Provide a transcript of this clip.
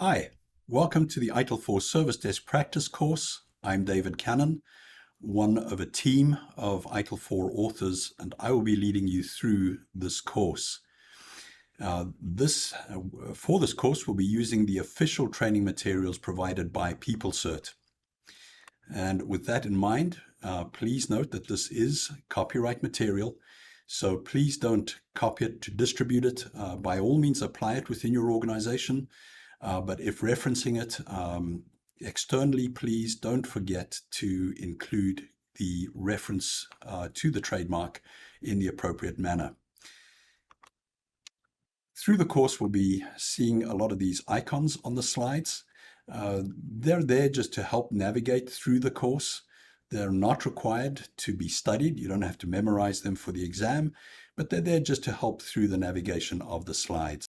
Hi, welcome to the ITIL 4 Service Desk Practice course. I'm David Cannon, one of a team of ITIL 4 authors, and I will be leading you through this course. For this course, we'll be using the official training materials provided by PeopleCert. And with that in mind, please note that this is copyright material, so please don't copy it to distribute it. By all means, apply it within your organization. But if referencing it externally, please don't forget to include the reference to the trademark in the appropriate manner. Through the course, we'll be seeing a lot of these icons on the slides. They're there just to help navigate through the course. They're not required to be studied. You don't have to memorize them for the exam, but they're there just to help through the navigation of the slides.